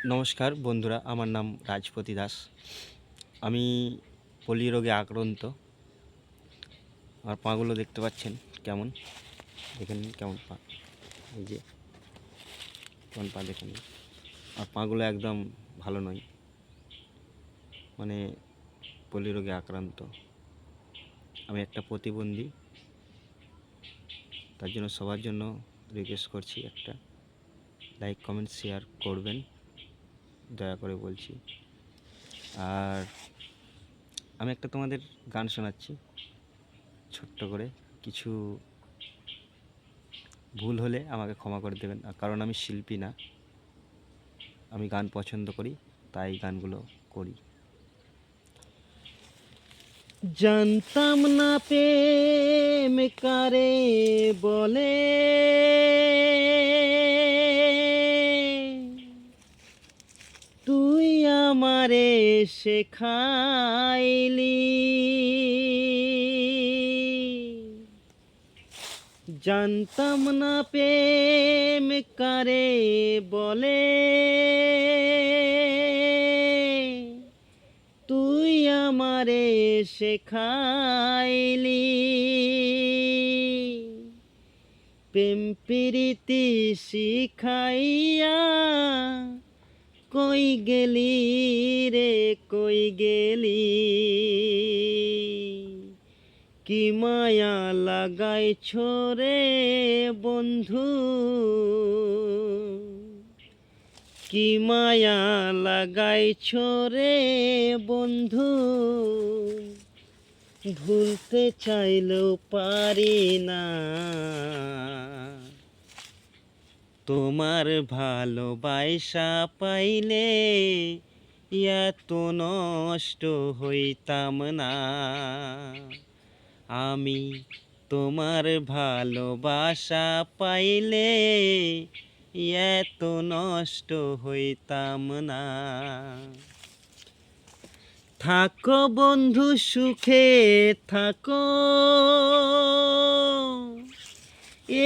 নমস্কার বন্ধুরা, আমার নাম রাজপতি দাস। আমি পলি রোগে আক্রান্ত। আমার পাগুলো দেখতে পাচ্ছেন কেমন, দেখে নিন কেমন পা। এই যে কেমন পা দেখে নিন। আর পাগুলো একদম ভালো নয়, মানে পলি রোগে আক্রান্ত। আমি একটা প্রতিবন্ধী, তার জন্য সবার জন্য রিকোয়েস্ট করছি, একটা লাইক কমেন্ট শেয়ার করবেন, দয়া করে বলছি। আর আমি একটা তোমাদের গান শোনাচ্ছি ছোট্ট করে। কিছু ভুল হলে আমাকে ক্ষমা করে দেবেন, কারণ আমি শিল্পী না, আমি গান পছন্দ করি, তাই গানগুলো করি। জানতাম না প্রেম কারে বলে, তুই আমারে শেখাইলি। জানতাম না প্রেম কারে বলে, তুই আমারে শেখাইলি। প্রেম প্রীতি শিখাইয়া কই গেলি রে, কই গেলি। কি মায়া লাগাইছ রে বন্ধু, কি মায়া লাগাইছ রে বন্ধু। ভুলতে চাইলেও পারি না, তোমার ভালোবাসা পাইলে এত নষ্ট হইতাম না। আমি তোমার ভালোবাসা পাইলে এত নষ্ট হইতাম না। থাকো বন্ধু সুখে থাকো,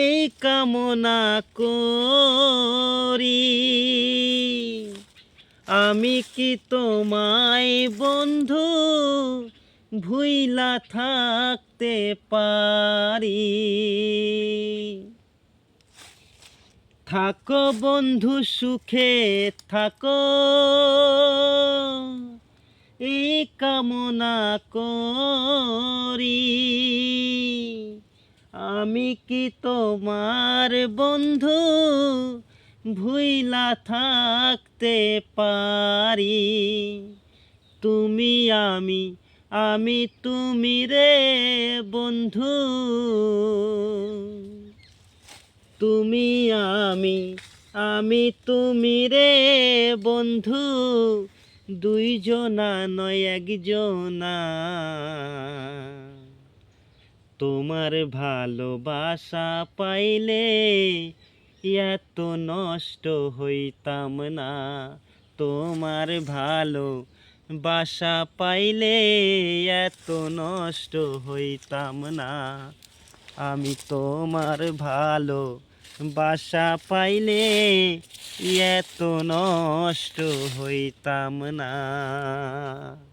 এই কামনা করি। আমি কি তোমায় বন্ধু ভুইলা থাকতে পারি। থাকো বন্ধু সুখে থাকো, এই কামনা করি। আমি কি তোমার বন্ধু ভুইলা থাকতে পারি। তুমি আমি, আমি তুমি রে বন্ধু, তুমি আমি, আমি তুমি রে বন্ধু। দুইজনা নয় একজনা, তোমার ভালোবাসা পাইলে এত নষ্ট হইতাম না। তোমার ভালোবাসা পাইলে এত নষ্ট হইতাম না। আমি তোমার ভালোবাসা পাইলে এত নষ্ট হইতাম না।